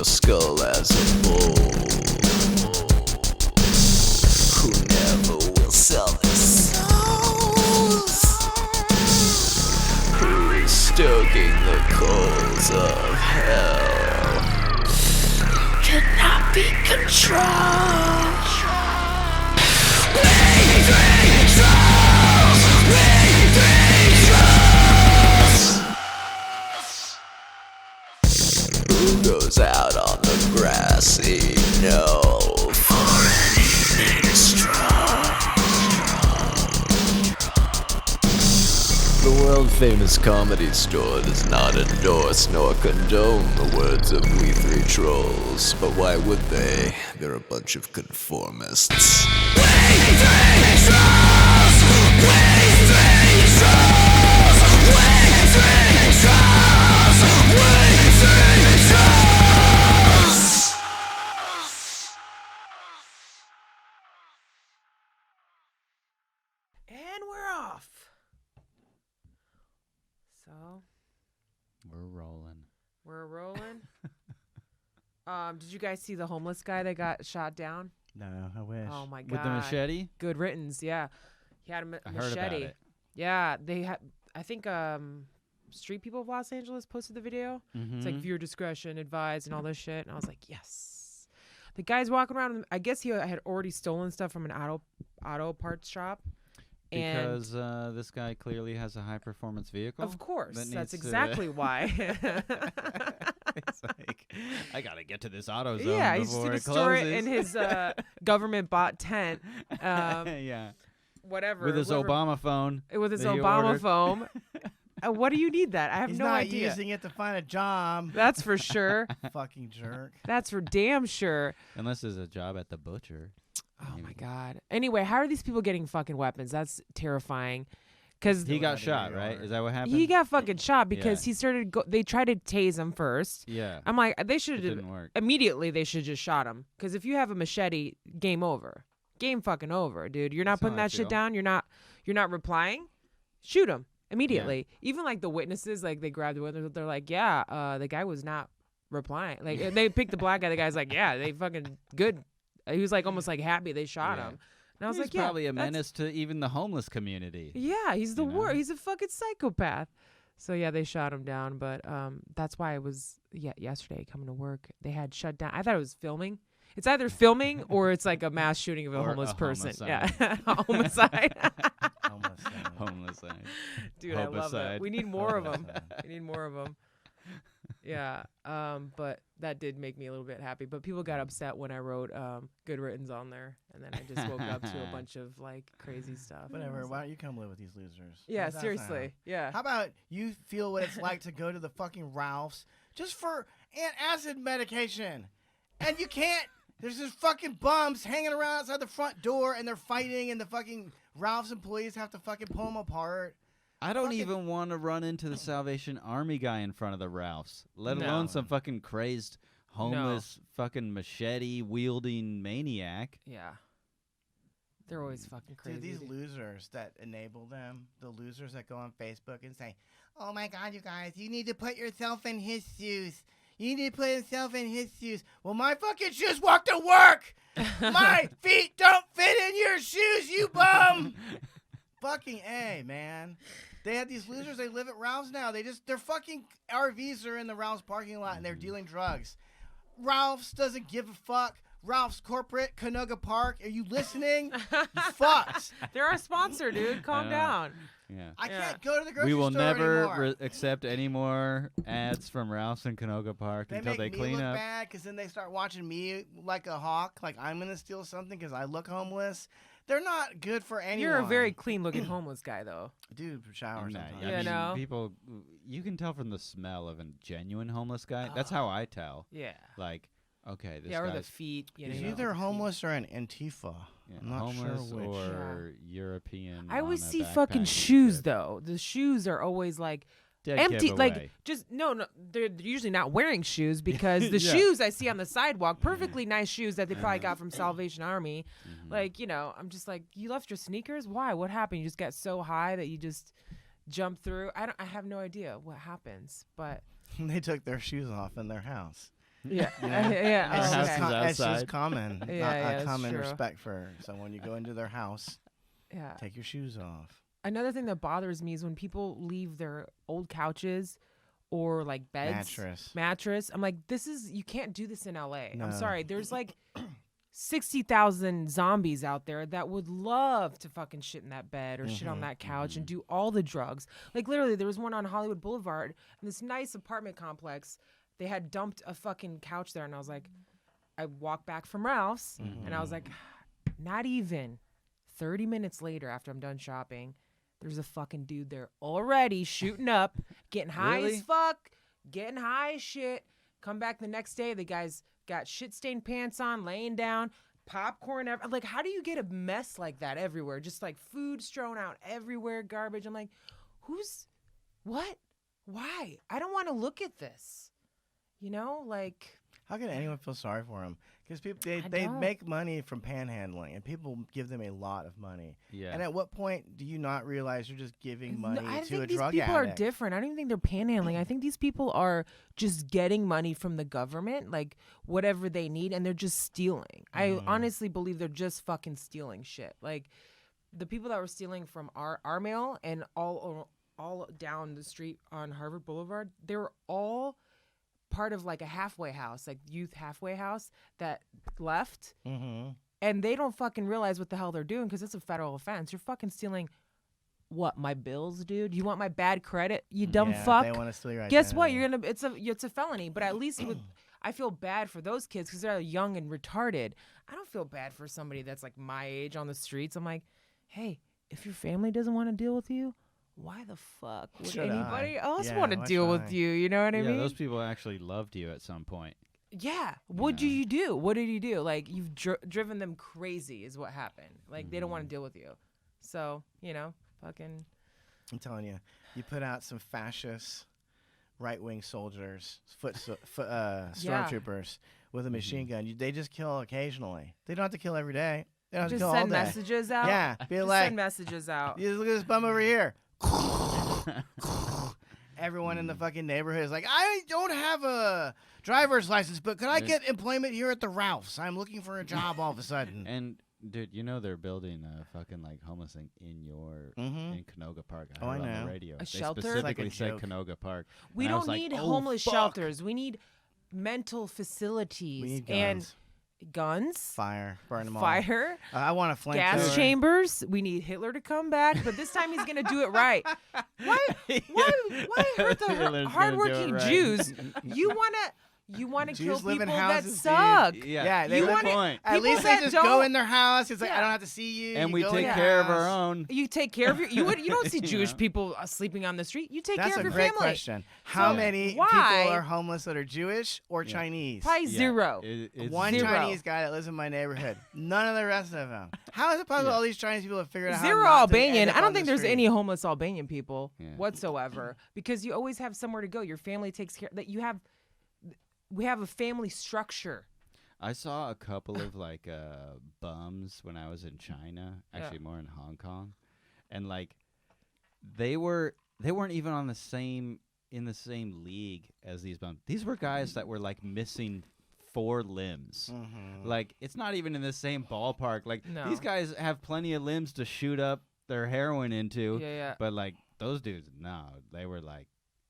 your skull as a bull, who never will sell their souls, who is stoking the coals of hell, cannot be controlled. Who goes out on the grassy knoll for an evening stroll? The world-famous Comedy Store does not endorse nor condone the words of we three trolls, but why would they? They're a bunch of conformists. We three trolls! We three trolls! We three trolls! We three trolls! And we're off. So We're rolling. we're rolling. Did you guys see the homeless guy that got shot down? No, I wish. Oh my god. With the machete? Good riddance. Yeah, he had a I machete. heard about it. Yeah, they had. I think Street People of Los Angeles posted the video. It's like viewer discretion advised and all this shit. And I was like, yes. The guy's walking around. I guess he had already stolen stuff from an auto parts shop. Because this guy clearly has a high-performance vehicle. Of course, that that's needs exactly why. It's like, I gotta get to this auto zone Yeah, he's before gonna it store closes. it in his government-bought tent. Yeah. Whatever. With his whoever- Obama phone. With his that he Obama ordered. phone. What do you need that? I have He's no not idea. using it to find a job. That's for sure. Fucking jerk. That's for damn sure. Unless there's a job at the butcher. Oh my Maybe. god. Anyway, how are these people getting fucking weapons? That's terrifying. Because He got out of shot, New right? York. Is that what happened? he got fucking shot because Yeah. he started. They tried to tase him first. Yeah. I'm like, they It should have didn't work. immediately. They should just shot him. Because if you have a machete, game over. Game fucking over, dude. You're not That's how putting I that shit feel. down. You're not replying. Shoot him immediately. Even like the witnesses, like they grabbed the witness. They're like, yeah, the guy was not replying. Like they picked the black guy. The guy's like, yeah, they fucking good. He was like almost like happy they shot Yeah. him. And I was He's like, yeah, probably a that's- menace to even the homeless community. Yeah, he's the You know? worst. He's a fucking psychopath. So yeah, they shot him down. But that's why it was yesterday coming to work. They had shut down. I thought it was filming. It's either filming or it's like a mass shooting of a Or homeless a person. homicide. Yeah, homicide. Almost done. Homicide. Dude, I love Homicide. it. We need more of them. Homicide. We need more of them. Yeah. But that did make me a little bit happy. But people got upset when I wrote good riddance on there, and then I just woke up to a bunch of like crazy stuff. Whatever. Why don't you come live with these losers? Yeah, How's that sound? seriously. Yeah. How about you feel what it's like to go to the fucking Ralph's just for antacid medication, and you can't? There's just fucking bums hanging around outside the front door, and they're fighting, and the fucking Ralph's employees have to fucking pull them apart. I don't Fucking- even want to run into the Salvation Army guy in front of the Ralphs, let No. alone some fucking crazed, homeless, fucking machete-wielding maniac. Yeah. They're always fucking crazy. Dude, these dude. losers that enable them, the losers that go on Facebook and say, "Oh my God, you guys, you need to put yourself in his shoes. You need to put yourself in his shoes." Well, my fucking shoes walk to work. My feet don't fit in your shoes, you bum. Fucking A, man. They have these losers. They live at Ralph's now. Their fucking RVs are in the Ralph's parking lot and they're dealing drugs. Ralph's doesn't give a fuck. Ralph's corporate, Canoga Park. Are you listening? You fucks. They're our sponsor, dude. Calm know. down. Yeah. I Yeah. can't go to the grocery We will store never anymore. accept any more ads from Ralph's and Canoga Park They until make they me clean look up. bad because then they start watching me like a hawk, like I'm gonna steal something because I look homeless. They're not good for anyone. You're a very clean-looking homeless guy, though. dude shower Nah, sometimes. I Yeah, mean, no. people, you can tell from the smell of a genuine homeless guy. That's how I tell. Yeah. Like, okay, this Yeah, or the guy's feet. You He's know, either the feet. homeless or an Antifa. yeah, I'm not homeless sure which. or European. I always on a see fucking backpacking shoes trip. though. The shoes are always like Dead empty, like giveaway. just no. They're usually not wearing shoes because the Yeah. shoes I see on the sidewalk, perfectly nice shoes that they probably got from Salvation Army. Mhm. Like I'm just like, you left your sneakers? Why? What happened? You just got so high that you just jumped through? I have no idea what happens, but They took their shoes off in their house. Yeah. Yeah. Yeah. Our Oh, house okay. is It's just outside. common. Yeah, not yeah, a that's common true. respect for someone. You go into their house, Yeah. take your shoes off. Another thing that bothers me is when people leave their old couches or like beds, Mattress. I'm like, you can't do this in LA. No. I'm sorry. There's like 60,000 zombies out there that would love to fucking shit in that bed or shit on that couch and do all the drugs. Like literally, there was one on Hollywood Boulevard in this nice apartment complex. They had dumped a fucking couch there, and I was like, I walked back from Ralph's, and I was like, not even 30 minutes later after I'm done shopping, there's a fucking dude there already shooting up, getting high Really? as fuck, getting high as shit. Come back the next day, the guy's got shit-stained pants on, laying down, popcorn. Like, how do you get a mess like that everywhere? Just like food strewn out everywhere, garbage. I'm like, what? Why? I don't want to look at this. You know, like. How can anyone feel sorry for them? Because people they don't. make money from panhandling, and people give them a lot of money. Yeah. And at what point do you not realize you're just giving money I to think a these drug people addict? are different. I don't even think they're panhandling. I think these people are just getting money from the government, like whatever they need, and they're just stealing. I honestly believe they're just fucking stealing shit. Like the people that were stealing from our mail and all down the street on Harvard Boulevard, they were all part of like a halfway house, like youth halfway house that left. And they don't fucking realize what the hell they're doing because it's a federal offense. You're fucking stealing what, my bills, dude? You want my bad credit, you dumb fuck? They want to steal your Guess what? identity. It's a felony. But at least I feel bad for those kids because they're young and retarded. I don't feel bad for somebody that's like my age on the streets. I'm like, hey, if your family doesn't want to deal with you, why the fuck would Should anybody I? else Yeah, want to why deal should with I? you? You know what I Yeah, mean? those people actually loved you at some point. Yeah. What do you do? What did you do? Like, you've driven them crazy is what happened. Like, they don't want to deal with you. So, fucking. I'm telling you, you put out some fascist right-wing soldiers, stormtroopers with a machine gun. They just kill occasionally. They don't have to kill every day. They don't have to Just kill all send day. messages out? Yeah, be Just like, send messages out. you look at this bum over here. Everyone in the fucking neighborhood is like, I don't have a driver's license, but could I get employment here at the Ralph's? I'm looking for a job all of a sudden. And dude, they're building a fucking like homeless thing in in Canoga Park. I heard I on know. the radio. A They shelter? specifically Like a said joke. Canoga Park. We And I don't was like, need oh, homeless fuck. shelters. We need mental facilities. We need and guns. guns, Fire. Burn them all. fire, I want a flamethrower. gas chambers. We need Hitler to come back, but this time he's gonna do it right. Why hurt the Hitler's gonna do hardworking it right. Jews? You wanna kill Jews live people in that houses, dude. suck. Yeah, they You live- wanna- point. At People least they that just go don't- in their house. It's like, I Yeah. don't have to see you. And You we go take in care of your our house. own. You take care of your. You don't see Jewish know? people sleeping on the street. You take That's care a of your great family. question. How So many why- people are homeless that are Jewish or Yeah. Chinese? Probably Yeah, zero. it's One zero. Chinese guy that lives in my neighborhood. None of the rest of them. How is it possible Yeah. all these Chinese people have figured out how Zero not to Albanian. end up I don't on think the there's street? any homeless Albanian people Yeah. whatsoever because you always have somewhere to go. Your family takes care. That you have. We have a family structure. I saw a couple of like bums when I was in China, actually more in Hong Kong, and like they weren't even in the same league as these bums. These were guys that were like missing 4 limbs. Like it's not even in the same ballpark. Like No. these guys have plenty of limbs to shoot up their heroin into. Yeah. But like those dudes, no, they were like,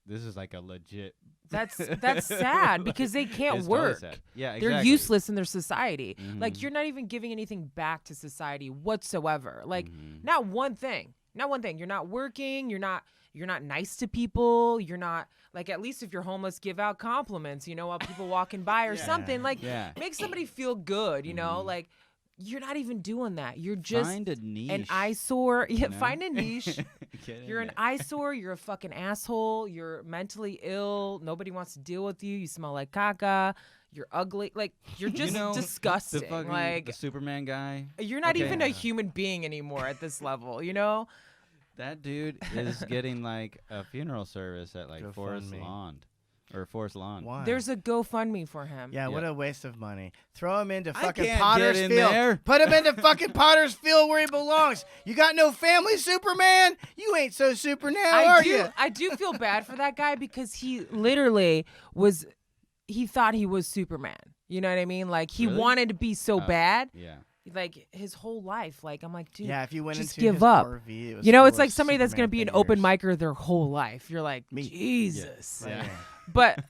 this is like a legit. That's sad because they can't It's totally work. sad. Yeah, They're exactly. useless in their society. Like Mhm. you're not even giving anything back to society whatsoever. Like Mhm. not one thing. Not one thing. You're not working. You're not nice to people. You're not like, at least if you're homeless, give out compliments, while people walking by or something. Like Yeah. make somebody feel good, like you're not even doing that. You're just Find a niche. an eyesore. Yeah, know? find a niche. Get in You're an there. eyesore. You're a fucking asshole. You're mentally ill. Nobody wants to deal with you. You smell like caca. You're ugly. Like you're just The disgusting. fucking Like the Superman guy. you're not Okay. even a human being anymore at this level. That dude is getting like a funeral service at like Forest GoFundMe. Lawn. Or Forest Lawn. Why? There's a GoFundMe for him. Yeah, what a waste of money. Throw him into I fucking can't Potter's get in Field. there. Put him into fucking Potter's Field where he belongs. You got no family, Superman? You ain't so super now, are you? I do feel bad for that guy because he literally was he thought he was Superman. You know what I mean? Like he Really? wanted to be so bad. Yeah. Like his whole life. Like I'm like, dude, Yeah, if you went just into give his up. RV, it was you know, full it's of like somebody that's gonna Superman be an open figures. micer their whole life. You're like, Me. Jesus. Yeah. But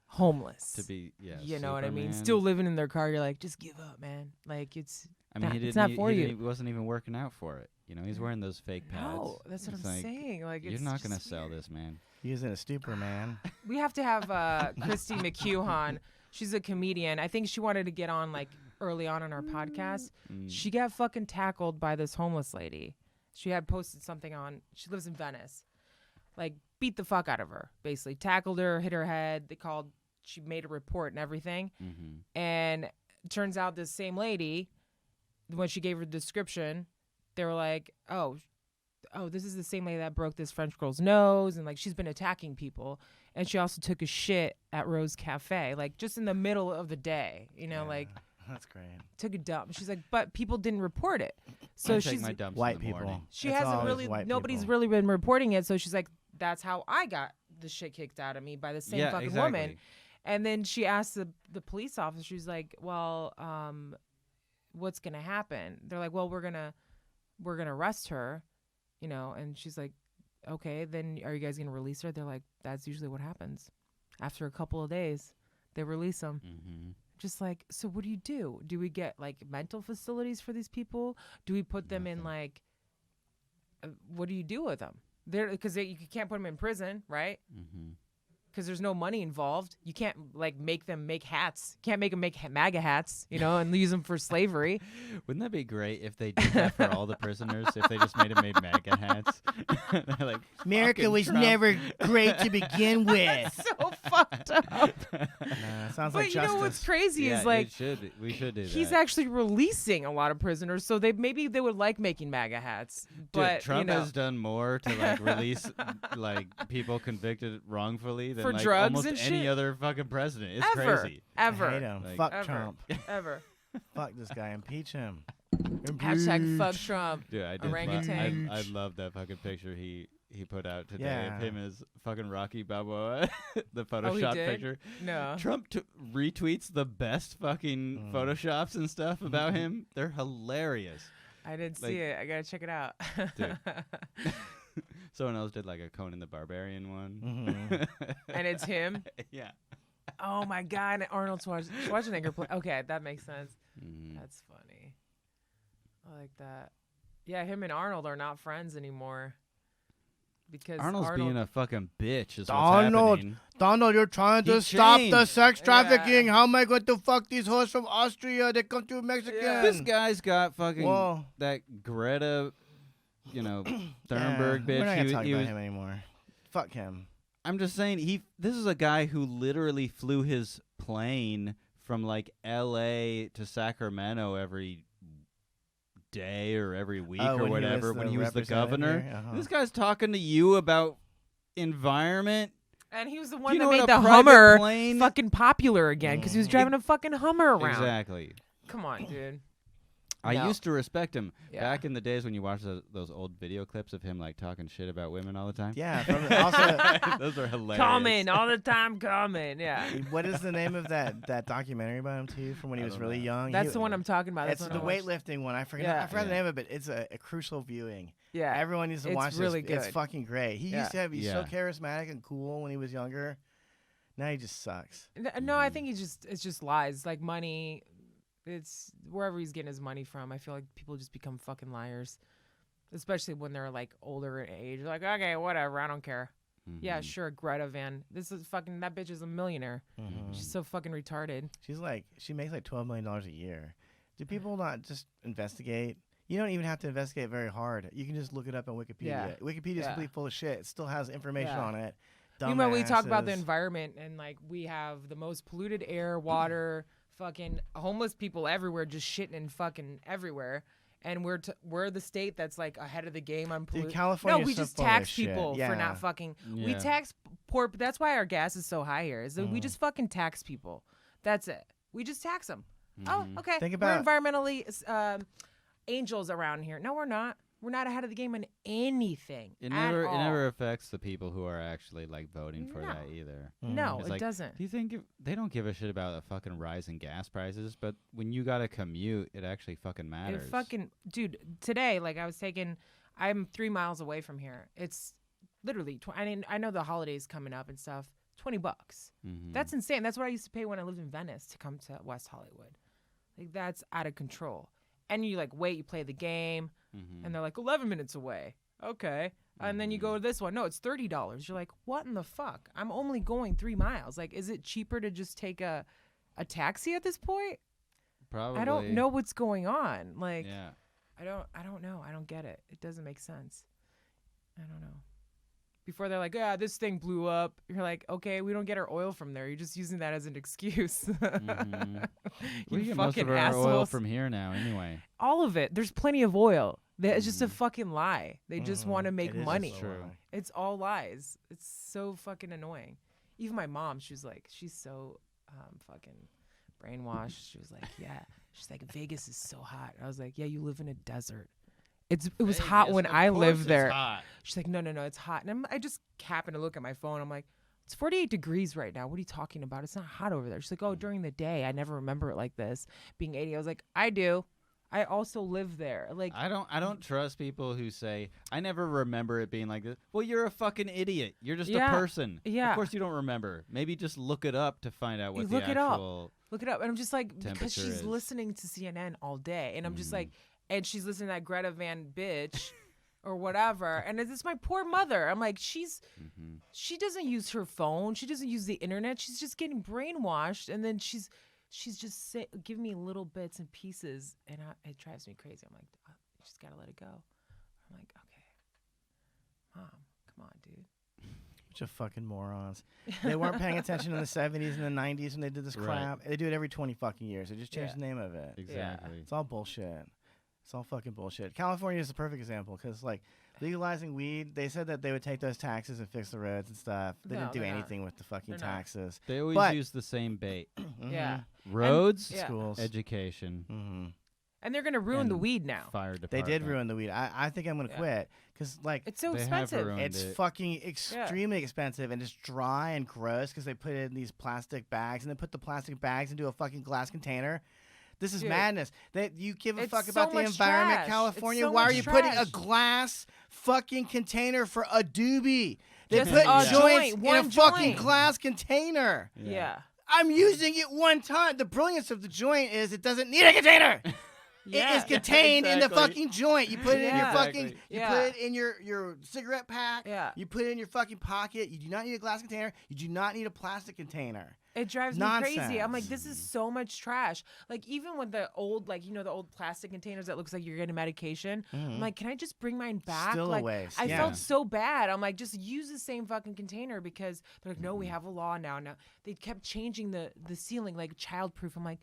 homeless. To be, yeah. You know what I mean? Superman. Still living in their car. You're like, just give up, man. Like it's. I mean, it's not for you. He wasn't even working out for it. You know, he's wearing those fake pads. No, that's what It's I'm like, saying. Like You're it's not gonna just sell weird. this, man. Using a Superman. We have to have Christy McEwan. She's a comedian. I think she wanted to get on like early on in our podcast. She got fucking tackled by this homeless lady. She had posted something on. She lives in Venice. Like beat the fuck out of her. Basically tackled her, hit her head. They called. She made a report and everything. And it turns out this same lady, when she gave her the description, they were like, oh, this is the same lady that broke this French girl's nose, and like she's been attacking people, and she also took a shit at Rose Cafe, like just in the middle of the day, you know, like That's great. took a dump. She's like, but people didn't report it, so I take she's my dumps White in the people. morning. she It's hasn't always really white nobody's people. really been reporting it, so she's like, that's how I got the shit kicked out of me by the same Yeah, fucking exactly. woman. And then she asked the police officer, she's like, well, what's gonna happen? They're like, well, we're gonna arrest her, you know. And she's like, okay, then are you guys gonna release her? They're like, that's usually what happens. After a couple of days, they release them. Just like, so what do? Do we get like mental facilities for these people? Do we put them in like, what do you do with them? Because you can't put them in prison, right? Because there's no money involved. You can't like make them make hats. Can't make them make MAGA hats, you know, and use them for slavery. Wouldn't that be great if they did that for all the prisoners? If they just made MAGA hats? They're like, America "Fucking was Trump." never great to begin with. So fucked up. Sounds But like you justice. know what's crazy Yeah, is like we should do that. he's actually releasing a lot of prisoners, so maybe they would like making MAGA hats. But Dude, Trump you know, has done more to like release like people convicted wrongfully than For like drugs almost and any shit? other fucking president. It's ever, crazy. I hate ever, him. Like- Fuck Ever. Trump. ever. Fuck this guy. Impeach him. Hashtag fuck Trump. Dude, I did. Orangutan. I love that fucking picture he put out today Yeah. of him as fucking Rocky Balboa, the Oh, he Photoshop did? picture. No. Trump retweets the best fucking Photoshops and stuff about him. They're hilarious. I didn't Like- see it. I gotta check it out. Dude. Someone else did like a Conan the Barbarian one. And it's him. Yeah. Oh my God, Arnold Schwarzenegger play. Okay, that makes sense. Mhm. That's funny. I like that. Yeah, him and Arnold are not friends anymore. Because Arnold's Arnold, being a fucking bitch is what's Donald. happening. Donald, you're trying He to stop the changed. sex trafficking. Yeah. How am I going to fuck these hoes from Austria? They come to Mexico. Yeah. This guy's got fucking Whoa. that Greta, Thunberg Yeah, bitch. We're not He gonna was- talk he about was- him anymore. Fuck him. I'm just saying this is a guy who literally flew his plane from like L.A. to Sacramento every day or every week Oh, or when he was whatever the when he was the representative governor. here? Uh-huh. This guy's talking to you about environment. and he was the Do one you that know made what the a private Hummer plane- fucking popular again because he was driving a fucking Hummer around. Exactly. Come on, dude. I No. used to respect him Yeah. back in the days when you watch those old video clips of him like talking shit about women all the time. Yeah. Also, Those are hilarious. Coming all the time, coming. Yeah. what is the name of that documentary about him too? From when he I was don't really know. young. That's the one I'm talking about. It's That's the one I watched. weightlifting one. I forgot. Yeah. I forgot the Yeah. name of it. It's a crucial viewing. Yeah. Everyone needs to It's watch really this. It's good. fucking great. He Yeah. used to be so Yeah. charismatic and cool when he was younger. Now he just sucks. No, I think it's just lies. Like money, it's wherever he's getting his money from. I feel like people just become fucking liars, especially when they're like older in age. Like, okay, whatever, I don't care. Yeah, sure, Greta Van. This is fucking that bitch is a millionaire. She's so fucking retarded. She makes like $12 million a year. Do people not just investigate? You don't even have to investigate very hard. You can just look it up on Wikipedia. Yeah. Wikipedia's Yeah. completely full of shit. It still has information Yeah. on it. You know, we talk about the Dumbasses. environment and like we have the most polluted air, water, fucking homeless people everywhere, just shitting and fucking everywhere. And we're the state that's like ahead of the game on pollution. California's No, we so just full of tax shit. people for Yeah. not fucking. We Yeah. tax poor. That's why our gas is so high here. Is that we just fucking tax people. That's it. We just tax them. Oh, okay. Think we're about- environmentally angels around here. No, we're not. We're not ahead of the game on anything. It at all. never affects the people who are actually like voting for No. that either. No, It's it like, doesn't. Do you think they don't give a shit about the fucking rise in gas prices? But when you gotta commute, it actually fucking matters. It fucking, dude, today, like I'm 3 miles away from here. It's literally, I know the holidays coming up and stuff, $20. That's insane. That's what I used to pay when I lived in Venice to come to West Hollywood. Like, that's out of control. And you like wait, you play the game, and they're like 11 minutes away. Okay. And then you go to this one. No, it's $30. You're like, what in the fuck? I'm only going 3 miles. Like, is it cheaper to just take a taxi at this point? Probably. I don't know what's going on. Like, Yeah. I don't know. I don't get it. It doesn't make sense. I don't know. Before they're like, yeah, this thing blew up. You're like, okay, we don't get our oil from there. You're just using that as an excuse. We You get most of fucking our oil assholes. from here now, anyway. All of it. There's plenty of oil. It's just a fucking lie. They just want to make It is money. just a True. lie. It's all lies. It's so fucking annoying. Even my mom, she's so fucking brainwashed. She was like, yeah. She's like, Vegas is so hot. I was like, yeah, you live in a desert. It was hot when I lived there. She's like, no, it's hot. And I just happen to look at my phone. I'm like, it's 48 degrees right now. What are you talking about? It's not hot over there. She's like, oh, during the day, I never remember it like this, being 80. I was like, I do. I also live there. Like, I don't trust people who say, I never remember it being like this. Well, you're a fucking idiot. You're just a person. Yeah. Of course you don't remember. Maybe just look it up to find out what You the look it up. actual look it up. And I'm just like, because temperature she's is. listening to CNN all day. And I'm just like, and she's listening to that Greta Van bitch or whatever. And it's my poor mother. I'm like, she doesn't use her phone. She doesn't use the internet. She's just getting brainwashed. And then she's just giving me little bits and pieces. And it drives me crazy. I'm like, oh, you just got to let it go. I'm like, okay, Mom, come on, dude. Bunch of fucking morons. They weren't paying attention in the 70s and the 90s when they did this crap. They do it every 20 fucking years. They just change the name of it. Exactly. It's all bullshit. It's all fucking bullshit. California is the perfect example because, like, legalizing weed, they said that they would take those taxes and fix the roads and stuff. They No, didn't do they're not. anything with the fucking They're not. taxes. They always But- use the same bait. Yeah. Roads, Yeah. Schools. education, And they're going to ruin the And weed now. fire They department. did ruin the weed. I think I'm going to quit because, like, It's so They have expensive. ruined it's it. fucking extremely expensive and it's dry and gross because they put it in these plastic bags and then put the plastic bags into a fucking glass container. This is Dude. madness. That you give a It's fuck so about the much environment, trash. California. It's so Why are much you putting a trash. glass fucking container for a doobie? They Just put a joints joint, in a one fucking joint. glass container. Yeah. I'm using it one time. The brilliance of the joint is it doesn't need a container. Yeah. It is contained in the exactly. fucking joint. You put it in your Yeah. fucking, Exactly. you Yeah. put it in your cigarette pack. Yeah. You put it in your fucking pocket. You do not need a glass container. You do not need a plastic container. It drives me crazy. I'm like, this is Nonsense. so much trash. Like, even with the old, like, the old plastic containers that looks like you're getting medication. I'm like, can I just bring mine back? Still a like, waste, I yeah. felt so bad. I'm like, just use the same fucking container because they're like, no, we have a law now. Now they kept changing the ceiling, like childproof. I'm like,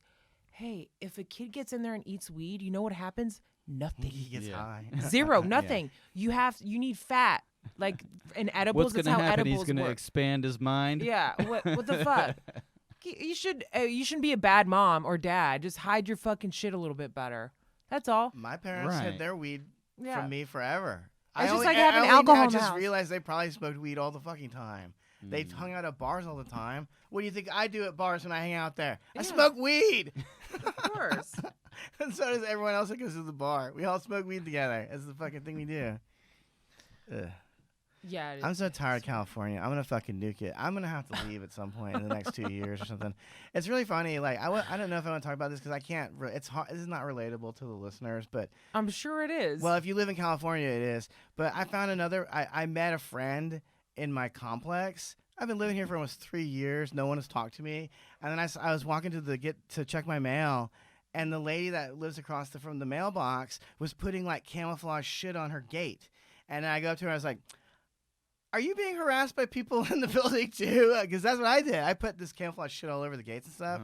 hey, if a kid gets in there and eats weed, you know what happens? Nothing. He gets high. Zero. Nothing. You need fat. Like in edibles, What's that's going to how happen? edibles He's going to work. expand his mind. Yeah. What the fuck? You shouldn't be a bad mom or dad. Just hide your fucking shit a little bit better. That's all. My parents Right. hid their weed Yeah. from me forever. It's just only- like I having only alcohol now in the just house. realized they probably smoked weed all the fucking time. They hung out at bars all the time. What do you think I do at bars when I hang out there? I smoke weed. Of course. And so does everyone else that goes to the bar. We all smoke weed together. That's the fucking thing we do. Ugh. Yeah. It is. I'm so tired of California. I'm gonna fucking nuke it. I'm gonna have to leave at some point in the next 2 years or something. It's really funny. Like I don't know if I want to talk about this because I can't. It's hard. This is not relatable to the listeners, but I'm sure it is. well, if you live in California, it is. But I found another. I met a friend in my complex. I've been living here for almost 3 years. No one has talked to me. And then I was walking to check my mail, and the lady that lives across from the mailbox was putting like camouflage shit on her gate. And I go up to her. I was like, "Are you being harassed by people in the building too?" Because that's what I did. I put this camouflage shit all over the gates and stuff.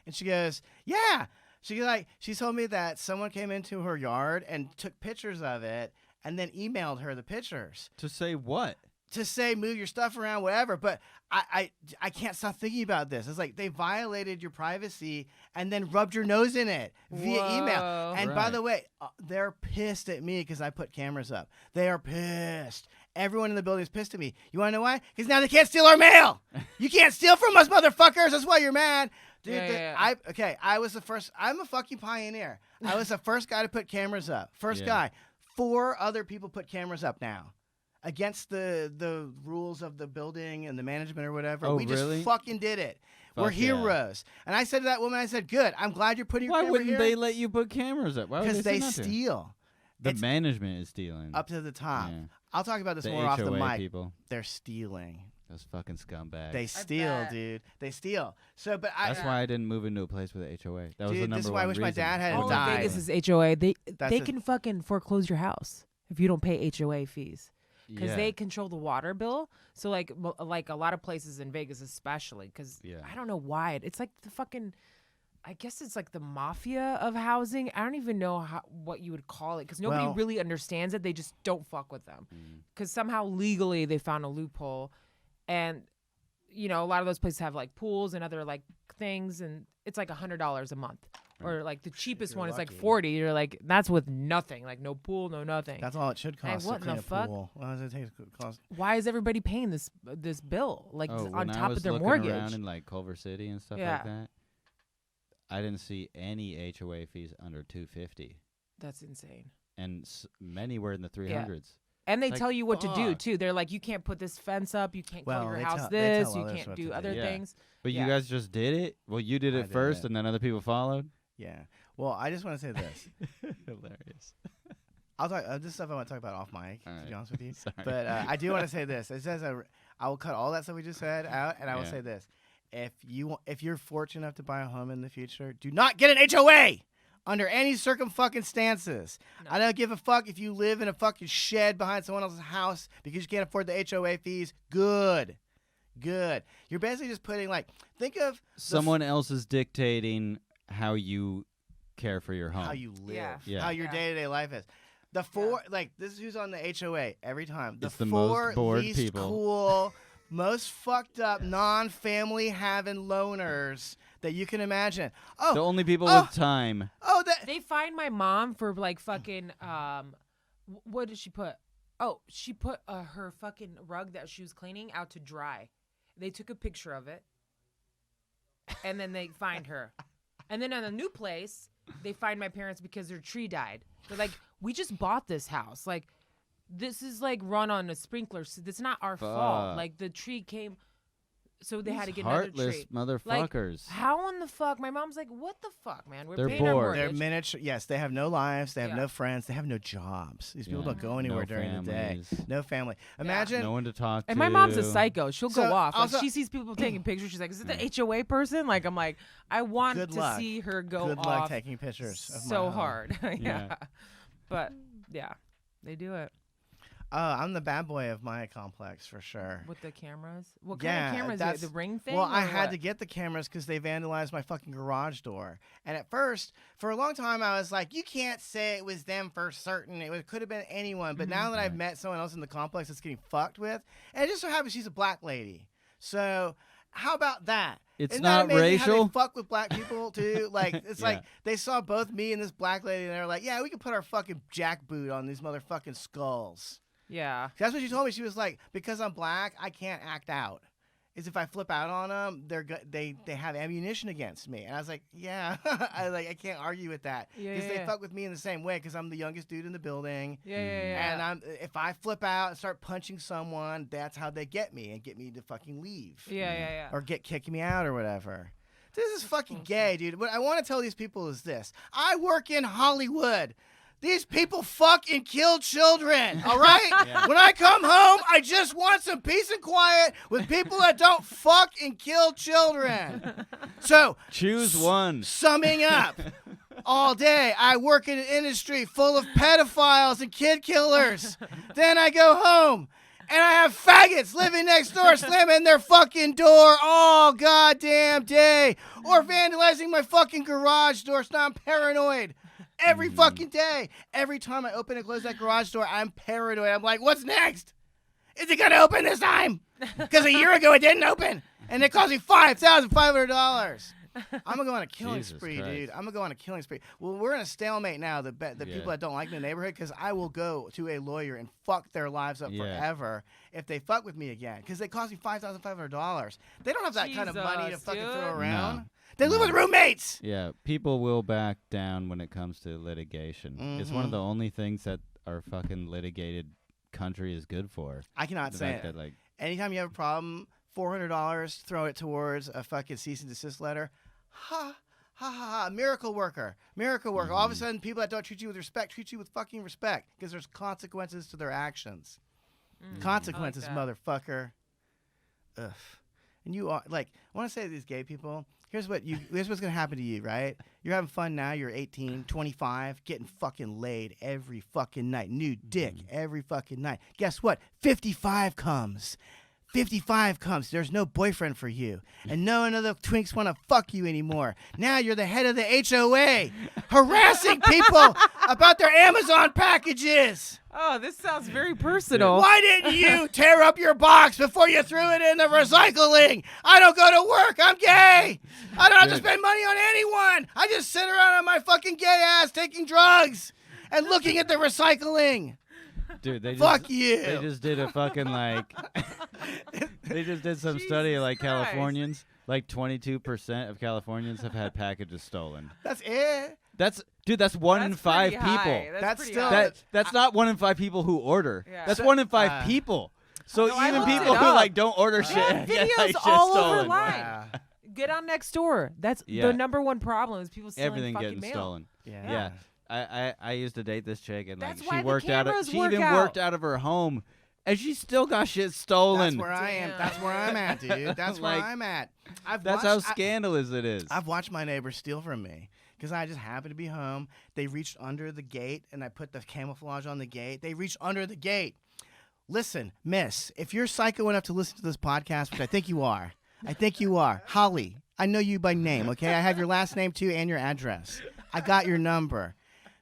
And she goes, "Yeah." She told me that someone came into her yard and took pictures of it, and then emailed her the pictures. To say what? to say move your stuff around, whatever. But I can't stop thinking about this. It's like they violated your privacy and then rubbed your nose in it via email. And by the way, they're pissed at me because I put cameras up. They are pissed. Everyone in the building is pissed at me. You want to know why? Because now they can't steal our mail. You can't steal from us, motherfuckers. That's why you're mad. Dude, I was the first. I'm a fucking pioneer. I was the first guy to put cameras up. First guy. 4 other people put cameras up now. Against the rules of the building and the management or whatever. Oh, we just fucking did it. We're heroes. And I said to that woman, I said, good. I'm glad you're putting your camera here. Why wouldn't they let you put cameras up? Because they steal. The management is stealing. Up to the top. Yeah. I'll talk about this more off the mic. People. They're stealing. Those fucking scumbags. They steal, dude. They steal. So, but that's why I didn't move into a place with a HOA. That was the number one reason. This is why I wish my dad hadn't All died. in Vegas is HOA. They can fucking foreclose your house if you don't pay HOA fees. Because they control the water bill. So, like a lot of places in Vegas especially. Because I don't know why. It's like the fucking... I guess it's like the mafia of housing. I don't even know what you would call it. Because nobody really understands it. They just don't fuck with them. Because somehow legally they found a loophole. And, you know, a lot of those places have like pools and other like things. And it's like $100 a month. Or like the cheapest one is like $40. You're like, that's with nothing, like no pool, no nothing. That's all it should cost. What to clean the fuck? Pool. What does it take to cost? Why is everybody paying this bill like on top of their mortgage? When I was looking around in like Culver City and stuff like that, I didn't see any HOA fees under $250. That's insane. And many were in the 300s. Yeah. And they tell you what to do too. They're like, you can't put this fence up, you can't call your house this, you can't do other things. But you guys just did it? Well, you did it first and then other people followed? Yeah. Well, I just want to say this. Hilarious. I'll talk. This stuff I want to talk about off mic. To be honest with you, Sorry. But I do want to say this. It says I will cut all that stuff we just said out, and I will say this: if you're fortunate enough to buy a home in the future, do not get an HOA under any circumstances. No. I don't give a fuck if you live in a fucking shed behind someone else's house because you can't afford the HOA fees. Good. You're basically just putting think of someone else is dictating how you care for your home, how you live, how your day-to-day life is. The 4 this is who's on the HOA every time. It's the most bored least people. Cool, most fucked up non-family having loners that you can imagine. Oh, the only people with time. Oh, they find my mom for fucking what did she put? Oh, she put her fucking rug that she was cleaning out to dry. They took a picture of it, and then they find her. And then on a new place, they find my parents because their tree died. They're like, we just bought this house. Like, this is run on a sprinkler. So it's not our fault. Like, the tree came, so they had to get another tree. Heartless motherfuckers. How in the fuck? My mom's like, what the fuck, man? They're paying our bored. mortgage. They're miniature. Yes, they have no lives. They have no friends. They have no jobs. These people don't go anywhere during the day. No family. Imagine. No one to talk to. And my mom's a psycho. She'll go off. Also, she sees people taking pictures. She's like, is it the HOA person? Like, I'm like, I want to see her go off. Good luck taking pictures of so my hard. But, yeah, they do it. I'm the bad boy of my complex for sure. With the cameras? What kind of cameras? The ring thing? Well, I had to get the cameras because they vandalized my fucking garage door. And at first, for a long time, I was like, you can't say it was them for certain. It could have been anyone. But now that I've met someone else in the complex that's getting fucked with, and it just so happens she's a black lady. So how about that? It's not racial. How they fuck with black people too. It's like they saw both me and this black lady, and they're like, "Yeah, we can put our fucking jackboot on these motherfucking skulls." Yeah, that's what she told me. She was like, "Because I'm black, I can't act out. Is if I flip out on them, they have ammunition against me." And I was like, "Yeah, I can't argue with that because they fuck with me in the same way because I'm the youngest dude in the building. And if I flip out and start punching someone, that's how they get me and get me to fucking leave. Or kick me out or whatever. This is fucking gay, dude. What I want to tell these people is this: I work in Hollywood. These people fuck and kill children, all right? When I come home, I just want some peace and quiet with people that don't fuck and kill children. So, choose one. Summing up, all day I work in an industry full of pedophiles and kid killers. Then I go home and I have faggots living next door slamming their fucking door all goddamn day or vandalizing my fucking garage door, so now I'm paranoid. Every fucking day. Every time I open and close that garage door, I'm paranoid. I'm like, what's next? Is it going to open this time? Because a year ago it didn't open, and it cost me $5,500. I'm gonna go on a killing spree, dude. I'm gonna go on a killing spree. Well, we're in a stalemate now. The people that don't like me in the neighborhood, because I will go to a lawyer and fuck their lives up forever if they fuck with me again. Because they cost me $5,500. They don't have that kind of money to fucking throw around. No. They live with roommates. Yeah, people will back down when it comes to litigation. It's one of the only things that our fucking litigated country is good for. I cannot say it. That, anytime you have a problem, $400, throw it towards a fucking cease and desist letter. Ha, ha, ha, ha. Miracle worker. All of a sudden, people that don't treat you with respect treat you with fucking respect because there's consequences to their actions. Consequences, motherfucker. Ugh. And you are, like, I want to say to these gay people, here's what's going to happen to you, right? You're having fun now. You're 18, 25, getting fucking laid every fucking night. New dick every fucking night. Guess what? 55 comes. 55 comes. There's no boyfriend for you. And no other twinks want to fuck you anymore. Now you're the head of the HOA, harassing people about their Amazon packages. Oh, this sounds very personal. Why didn't you tear up your box before you threw it in the recycling? I don't go to work. I'm gay. I don't have to spend money on anyone. I just sit around on my fucking gay ass taking drugs and looking at the recycling. Dude, fuck you. They just did a fucking they just did some study like Californians. Like 22% of Californians have had packages stolen. That's it. That's 1 in 5 people. That's still that's not 1 in 5 people who order. Yeah. That's 1 in 5 people. So even people who don't order shit videos get all stolen. over line. Get on Nextdoor. That's the number one problem is people stealing everything fucking getting mail. stolen. Yeah. I used to date this chick and That's she why worked the out. cameras She work even out. worked out of her home, and she still got shit stolen. That's where I am. That's where I'm at, dude. That's where I'm at. That's how scandalous it is. I've watched my neighbors steal from me because I just happened to be home. They reached under the gate, and I put the camouflage on the gate. They reached under the gate. Listen, miss, if you're psycho enough to listen to this podcast, which I think you are, Holly, I know you by name, okay? I have your last name, too, and your address. I got your number.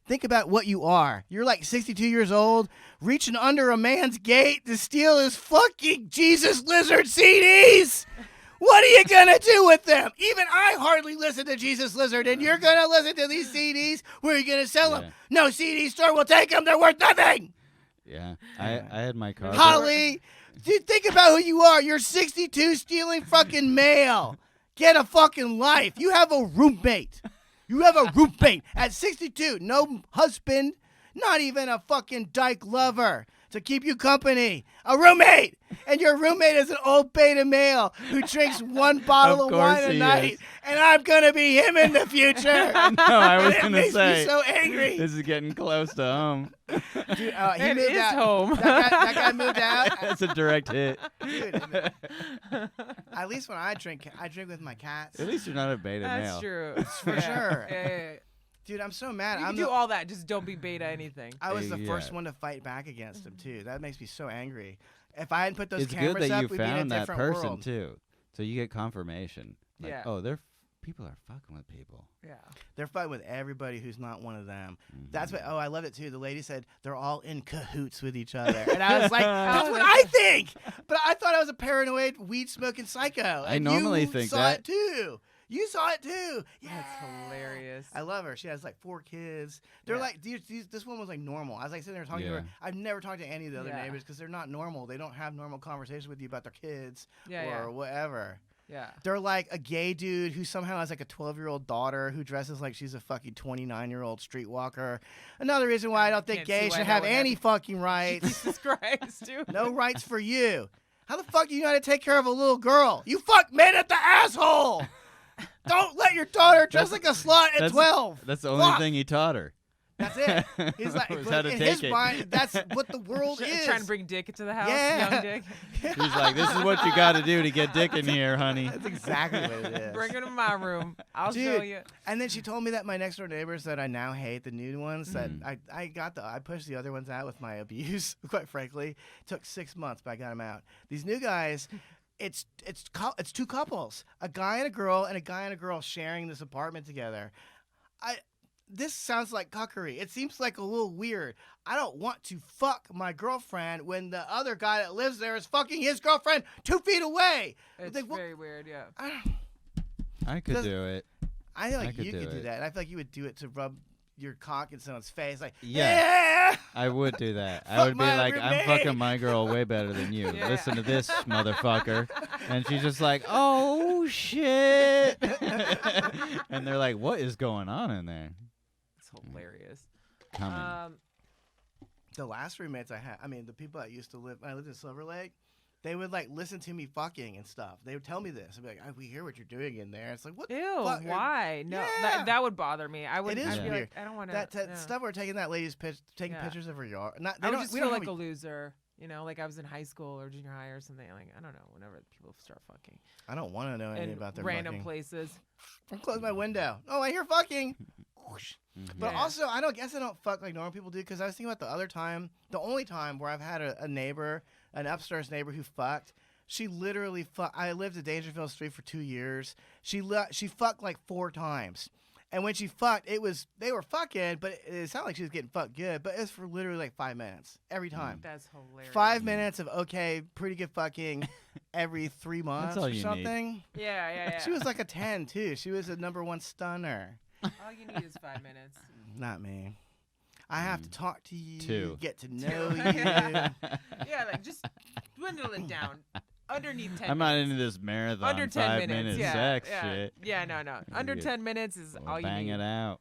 Think about what you are. You're like 62 years old, reaching under a man's gate to steal his fucking Jesus Lizard CDs. What are you going to do with them? Even I hardly listen to Jesus Lizard, and you're going to listen to these CDs? Where are you going to sell them? No CD store will take them. They're worth nothing. Yeah, I had my car. Holly, dude, think about who you are. You're 62 stealing fucking mail. Get a fucking life. You have a roommate. At 62. No husband, not even a fucking dyke lover to keep you company. A roommate. And your roommate is an old beta male who drinks 1 bottle of wine a night. And I'm going to be him in the future. No, I was going to say. It makes me so angry. This is getting close to home. Dude, he it moved is out. home. That guy moved out. That's a direct hit. Dude, at least when I drink with my cats. At least you're not a beta male. That's true. For sure. Yeah. Dude, I'm so mad. You can do all that. Just don't be beta anything. I was the first one to fight back against him, too. That makes me so angry. If I hadn't put those it's cameras good that up, you we'd be in a found that different person, world. too. So you get confirmation. Like, Yeah. People are fucking with people. Yeah. They're fighting with everybody who's not one of them. That's what. Oh, I love it too. The lady said they're all in cahoots with each other, and I was like, "That's what I think." But I thought I was a paranoid, weed smoking psycho. I normally you think saw that it too. You saw it too. Yeah. That's hilarious. I love her. She has like 4 kids. They're like, this one was like normal. I was like sitting there talking to her. I've never talked to any of the other neighbors because they're not normal. They don't have normal conversations with you about their kids or whatever. Yeah. They're like a gay dude who somehow has like a 12-year-old daughter who dresses like she's a fucking 29-year-old streetwalker. Another reason why I don't think gays should have any fucking rights. Jesus Christ, dude. No rights for you. How the fuck do you know how to take care of a little girl? You fuck men at the asshole. Don't let your daughter dress like a slut at 12. That's the only thing he taught her. That's it. He's like, Was how to in take his it. mind, that's what the world is. Trying to bring dick into the house, Yeah. young dick. He's like, this is what you got to do to get dick in here, honey. That's exactly what it is. Bring her to my room. I'll show you. And then she told me that my next door neighbors that I now hate, the new ones, that I pushed the other ones out with my abuse, quite frankly. It took 6 months, but I got them out. These new guys, it's 2 couples, a guy and a girl sharing this apartment together. this sounds like cuckery. It seems like a little weird. I don't want to fuck my girlfriend when the other guy that lives there is fucking his girlfriend 2 feet away. It's like, very weird, yeah. I could do it. I feel like could you do could do it. that. And I feel like you would do it to rub your cock in someone's face. Like, Yeah. yeah. I would do that. I Fuck would be my like, I'm roommate. fucking my girl way better than you. Yeah. Listen to this, motherfucker. And she's just like, oh, shit. And they're like, what is going on in there? It's hilarious. Coming. The last roommates I had, I mean, the people that used to live, when I lived in Silver Lake, they would like listen to me fucking and stuff. They would tell me this. I'd be like, we hear what you're doing in there. It's like, what Ew, the fuck? why? No, Yeah. that would bother me. I would. It is I'd be weird. like, I don't want That to. stuff we're taking that lady's taking Yeah. pictures of her yard. Not, I they would don't, just we feel don't like have a loser. You know, like I was in high school or junior high or something. Like I don't know. Whenever people start fucking I don't want to know anything in about their random fucking. places. I'll close my window. Oh, I hear fucking. Whoosh. But Yeah. also, I guess I don't fuck like normal people do because I was thinking about the other time, the only time where I've had a neighbor, an upstairs neighbor who fucked. She literally fucked. I lived at Dangerfield Street for 2 years. She fucked like 4 times. And when she fucked, they were fucking, but it sounded like she was getting fucked good, but it was for literally like 5 minutes every time. That's hilarious. 5 minutes of okay, pretty good fucking every 3 months all or you need. something. Yeah. She was like a 10 too. She was a #1 stunner. All you need is 5 minutes. Not me. I have to talk to you, 2. get to know you. Yeah, like just dwindle it down. Underneath 10 I'm not minutes. into this marathon Under 10 5 minutes. minute Yeah, sex yeah. shit. Yeah, no. Under get- 10 minutes is We'll all you bang need. it out.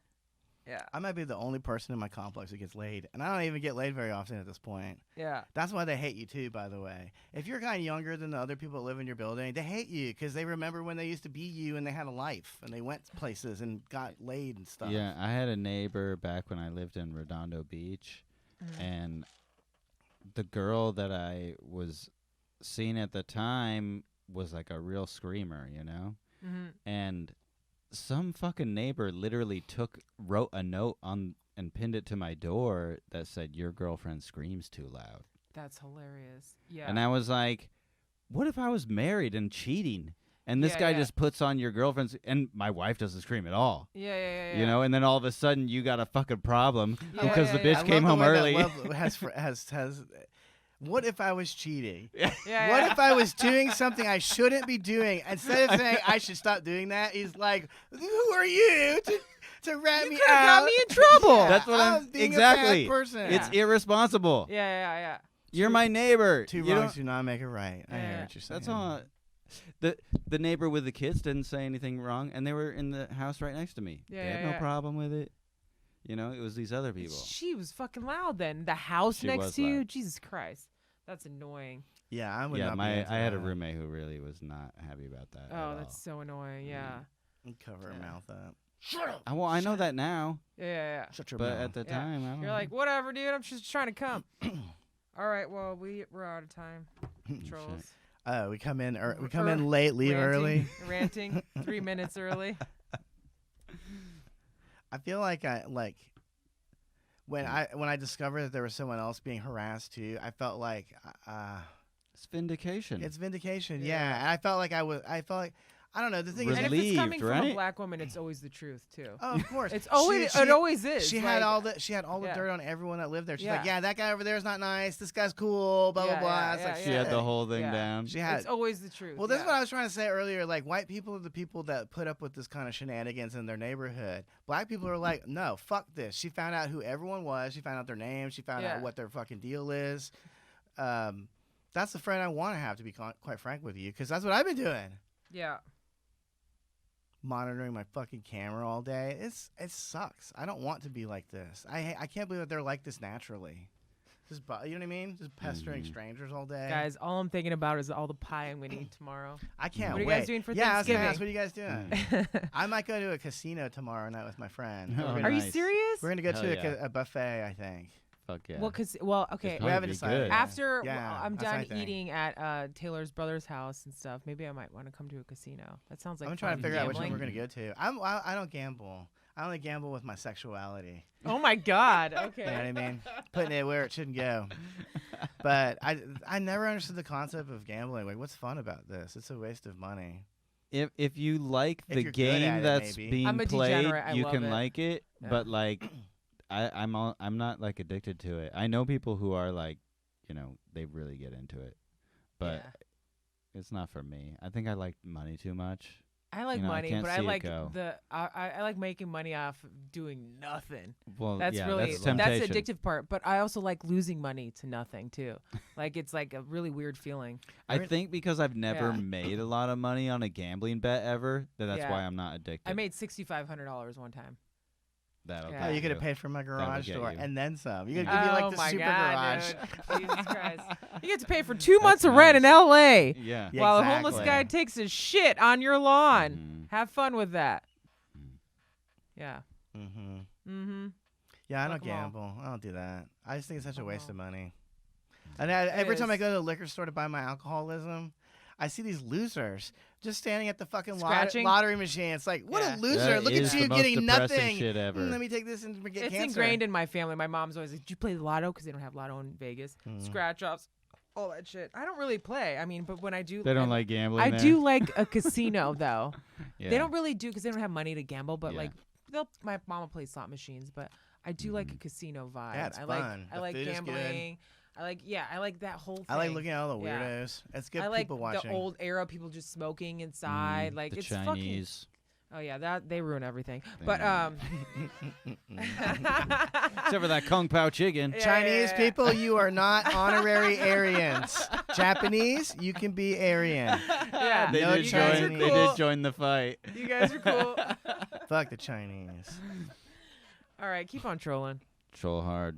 Yeah. I might be the only person in my complex who gets laid, and I don't even get laid very often at this point. Yeah. That's why they hate you too, by the way. If you're kind of younger than the other people that live in your building, they hate you because they remember when they used to be you and they had a life and they went places and got laid and stuff. Yeah, I had a neighbor back when I lived in Redondo Beach, and the girl that I was seeing at the time was like a real screamer, you know? Mm-hmm. And some fucking neighbor literally wrote a note on and pinned it to my door that said, your girlfriend screams too loud. That's hilarious. Yeah. And I was like, what if I was married and cheating? And this Yeah, guy yeah. just puts on your girlfriend's, and my wife doesn't scream at all. Yeah. You know, and then all of a sudden you got a fucking problem Yeah, because the yeah, bitch yeah. I came love home the way that early. love has. What if I was cheating? Yeah. What if I was doing something I shouldn't be doing? Instead of saying I should stop doing that, he's like, "Who are you to rat me could've out? got me in trouble." Yeah, That's what I'm being exactly. a bad person. It's irresponsible. Yeah. You're my neighbor. Two You wrongs don't- do not make it right. I hear Yeah. what you're saying. That's all. The neighbor with the kids didn't say anything wrong, and they were in the house right next to me. Yeah, they had yeah. no problem with it. You know, it was these other people. She was fucking loud then. The house She next was to you? loud. Jesus Christ. That's annoying. Yeah, I would Yeah, not be into I had a that. roommate who really was not happy about that. Oh, at that's so annoying. Yeah. Cover her Yeah. mouth up. all. Well, I know that now, Yeah. Shut your but mouth. at the Yeah. time, I don't. You're like, whatever, dude. I'm just trying to come. All right. Well, we're out of time. Trolls. We come in. We Or- come in late, leave early. Ranting 3 minutes early. I feel like when I discovered that there was someone else being harassed too. I felt like it's vindication. it's vindication. Yeah. Yeah, and I felt like I don't know. The thing is, And if Relieved, it's coming from a right? black woman, it's always the truth too. oh, of course, It's always She- it always is. She like, had all the Yeah. dirt on everyone that lived there. She's Yeah. like, yeah, that guy over there is not nice. This guy's cool. Blah Yeah, blah blah. yeah, It's like, yeah, she had the shit. whole thing Yeah. down. She had. It's always the truth. Well, this is yeah. what I was trying to say earlier. Like, white people are the people that put up with this kind of shenanigans in their neighborhood. Black people are like, no, fuck this. She found out who everyone was. She found out their names. She found Yeah. out what their fucking deal is. That's the friend I want to have, to be quite frank with you, because that's what I've been doing. Yeah. Monitoring my fucking camera all day. It sucks. I don't want to be like this. I can't believe that they're like this naturally. Just you know what I mean? Just pestering strangers all day. Guys, all I'm thinking about is all the pie I'm gonna eat tomorrow. I can't What are wait. you guys doing for yeah, I was gonna ask, Thanksgiving? what are you guys doing? I might go to a casino tomorrow night with my friend. Oh, Are you nice. serious? We're gonna go Hell to yeah. a buffet, I think. Fuck yeah. Okay. It's We haven't be decided. good. After Yeah, I'm that's what I done think. eating at Taylor's brother's house and stuff, maybe I might want to come to a casino. That sounds like I'm trying to fun. figure out which one Gambling. we're gonna go to. I don't gamble. I only gamble with my sexuality. Oh my God. Okay. You know what I mean? Putting it where it shouldn't go. But I never understood the concept of gambling. Like, what's fun about this? It's a waste of money. if you like If the you're good at game it, that's maybe. being I'm a played, degenerate. I you love can it. like it. Yeah. But like, I'm not like addicted to it. I know people who are like, they really get into it, but Yeah. it's not for me. I think I like money too much. I like I money, can't but I see it like go. I like making money off of doing nothing. Well, That's yeah, really that's that's temptation. the addictive part. But I also like losing money to nothing too. Like it's like a really weird feeling. I think because I've never Yeah. made a lot of money on a gambling bet ever, that's Yeah. why I'm not addicted. I made $6,500 one time. That'll Yeah. Oh, get you could have you. paid for my garage get door you. and then some. You could give me like the my super God, garage. dude. Jesus Christ! You get to pay for 2 months That's of rent in nice. L.A. Yeah. Yeah, while a homeless exactly. guy takes a shit on your lawn. Mhm. Have fun with that. Mm. Yeah. Mm-hmm. Mm-hmm. Yeah, I don't Fuck 'em all. gamble. I don't do that. I just think it's such a Fuck 'em waste all. of money. And every time I is. go to the liquor store to buy my alcoholism, I see these losers just standing at the fucking Scratching? lottery machine. It's like, what Yeah. a loser! That Look is at you the most getting depressing nothing. shit ever. Let me take this and get It's cancer. ingrained in my family. My mom's always like, "Did you play the lotto?" Because they don't have lotto in Vegas. Scratch offs, all that shit. I don't really play. I mean, but when I do, They don't like gambling. I there? do like a casino though. Yeah. They don't really do because they don't have money to gamble. But Yeah. like, my mama plays slot machines. But I do like a casino vibe. Yeah, it's I fun. I The like food is good. gambling. I like that whole thing. I like looking at all the Yeah. weirdos. It's good I like people watching. the old era people just smoking inside. Like the it's Chinese. fucking. Oh yeah, that they ruin everything. They But Except for that Kung Pao chicken. Yeah, Chinese yeah. people, you are not honorary Aryans. Japanese, you can be Aryan. Yeah, They No did you guys join. are They cool. did join the fight. You guys are cool. Fuck the Chinese. All right, keep on trolling. Troll hard.